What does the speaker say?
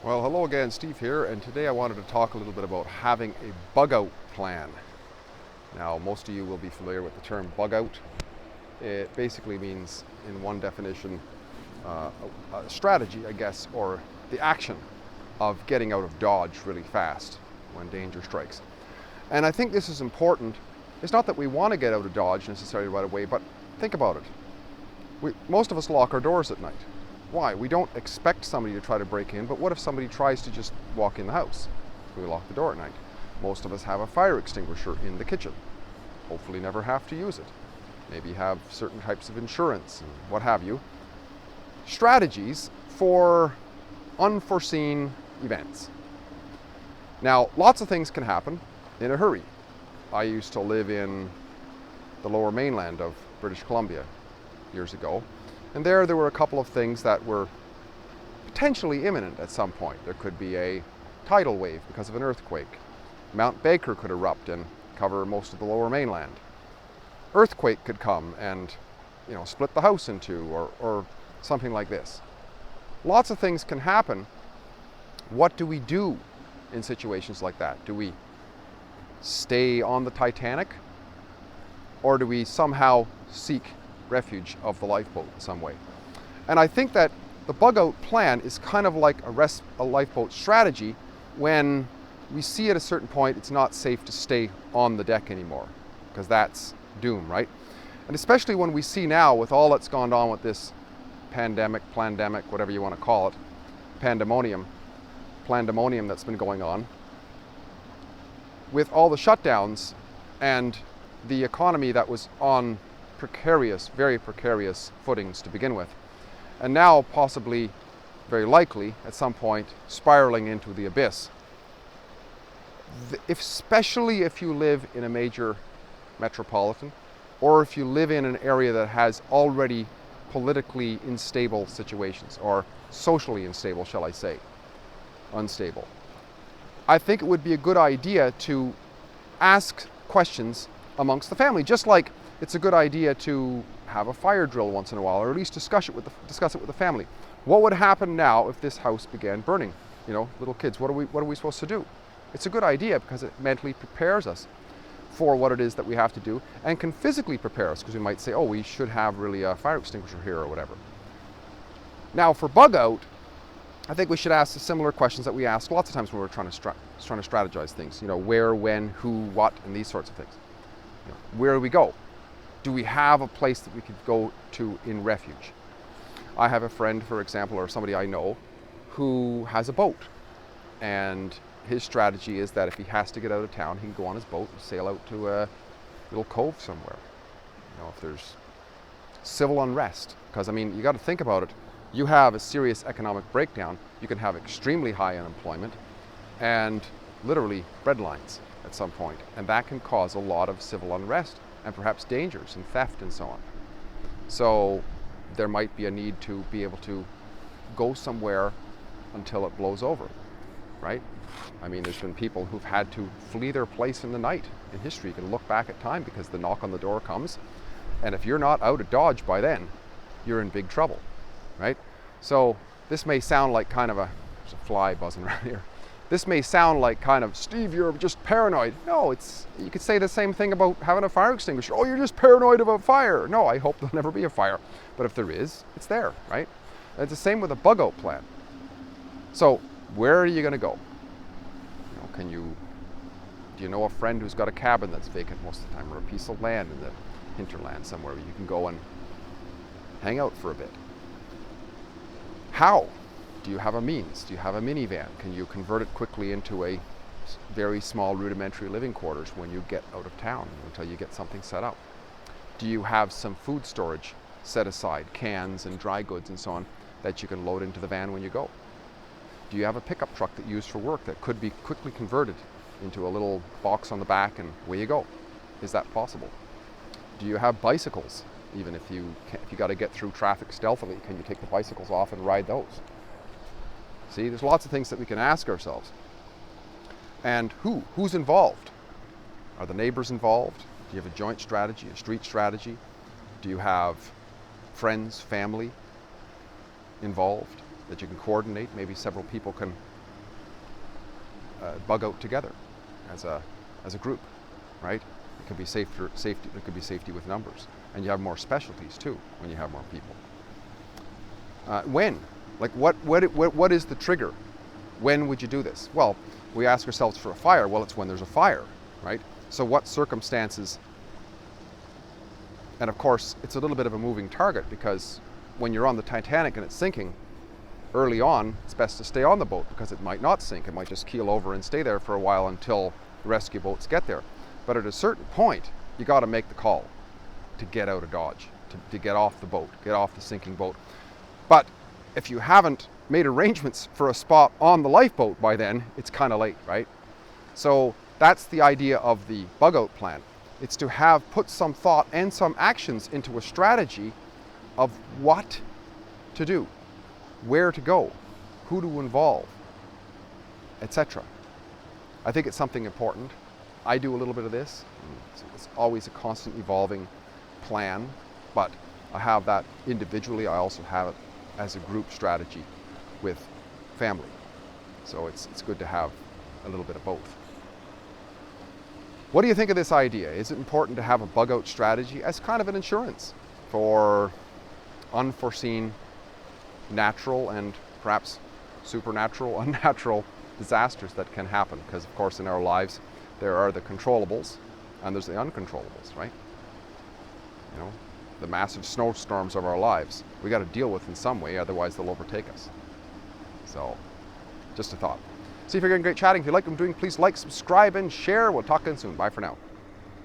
Well, hello again, Steve here, and today I wanted to talk a little bit about having a bug out plan. Now, most of you will be familiar with the term bug out. It basically means, in one definition, a strategy, I guess, or the action of getting out of Dodge really fast when danger strikes. And I think this is important. It's not that we want to get out of Dodge necessarily right away, but think about it. Most of us lock our doors at night. Why? We don't expect somebody to try to break in, but what if somebody tries to just walk in the house? We lock the door at night. Most of us have a fire extinguisher in the kitchen. Hopefully never have to use it. Maybe have certain types of insurance and what have you. Strategies for unforeseen events. Now, lots of things can happen in a hurry. I used to live in the lower mainland of British Columbia years ago. And there were a couple of things that were potentially imminent at some point. There could be a tidal wave because of an earthquake. Mount Baker could erupt and cover most of the lower mainland. Earthquake could come and, split the house in two or something like this. Lots of things can happen. What do we do in situations like that? Do we stay on the Titanic, or do we somehow seek refuge of the lifeboat in some way? And I think that the bug out plan is kind of like a lifeboat strategy. When we see at a certain point it's not safe to stay on the deck anymore, because that's doom, right? And especially when we see now, with all that's gone on with this plandemic, whatever you want to call it, pandemonium that's been going on, with all the shutdowns and the economy that was on very precarious footings to begin with, and now possibly, very likely, at some point, spiraling into the abyss. Especially if you live in a major metropolitan, or if you live in an area that has already politically unstable situations, or socially unstable, shall I say, unstable. I think it would be a good idea to ask questions amongst the family, just like it's a good idea to have a fire drill once in a while, or at least discuss it with the family. What would happen now if this house began burning? Little kids, what are we supposed to do? It's a good idea because it mentally prepares us for what it is that we have to do, and can physically prepare us, because we might say, oh, we should have really a fire extinguisher here or whatever. Now, for bug out, I think we should ask the similar questions that we ask lots of times when we're trying to strategize things. Where, when, who, what, and these sorts of things. Where do we go? Do we have a place that we could go to in refuge? I have a friend, for example, or somebody I know, who has a boat. And his strategy is that if he has to get out of town, he can go on his boat and sail out to a little cove somewhere. If there's civil unrest. Because, you got to think about it. You have a serious economic breakdown. You can have extremely high unemployment and literally breadlines at some point. And that can cause a lot of civil unrest, and perhaps dangers and theft and so on. So there might be a need to be able to go somewhere until it blows over, right? There's been people who've had to flee their place in the night in history. You can look back at time, because the knock on the door comes, and if you're not out of Dodge by then, you're in big trouble, right? So this may sound like there's a fly buzzing around here. This may sound like Steve, you're just paranoid. No, you could say the same thing about having a fire extinguisher. Oh, you're just paranoid about fire. No, I hope there'll never be a fire. But if there is, it's there, right? And it's the same with a bug out plan. So where are you going to go? Do you know a friend who's got a cabin that's vacant most of the time, or a piece of land in the hinterland somewhere where you can go and hang out for a bit? How? Do you have a means? Do you have a minivan? Can you convert it quickly into a very small rudimentary living quarters when you get out of town, until you get something set up? Do you have some food storage set aside, cans and dry goods and so on, that you can load into the van when you go? Do you have a pickup truck that you use for work that could be quickly converted into a little box on the back and away you go? Is that possible? Do you have bicycles? Even if you got to get through traffic stealthily, can you take the bicycles off and ride those? See, there's lots of things that we can ask ourselves. And who's involved? Are the neighbors involved? Do you have a joint strategy, a street strategy? Do you have friends, family involved that you can coordinate. Maybe several people can bug out together as a group, right? It could be safety. It could be safety with numbers, and you have more specialties too when you have more people. When? Like what is the trigger? When would you do this? Well, we ask ourselves for a fire. Well, it's when there's a fire, right? So what circumstances? And of course, it's a little bit of a moving target, because when you're on the Titanic and it's sinking, early on, it's best to stay on the boat because it might not sink. It might just keel over and stay there for a while until the rescue boats get there. But at a certain point, you got to make the call to get out of Dodge, to get off the boat, get off the sinking boat. But if you haven't made arrangements for a spot on the lifeboat by then, it's kind of late, right? So that's the idea of the bug out plan. It's to have put some thought and some actions into a strategy of what to do, where to go, who to involve, etc. I think it's something important. I do a little bit of this. It's always a constant evolving plan, but I have that individually. I also have it as a group strategy with family. So it's good to have a little bit of both. What do you think of this idea? Is it important to have a bug out strategy as kind of an insurance for unforeseen natural and perhaps supernatural, unnatural disasters that can happen? Because of course in our lives there are the controllables and there's the uncontrollables, right? You know, the massive snowstorms of our lives we got to deal with in some way, otherwise they'll overtake us. So just a thought. See if you're getting great chatting. If you like what I'm doing, please like, subscribe, and share. We'll talk again soon. Bye for now.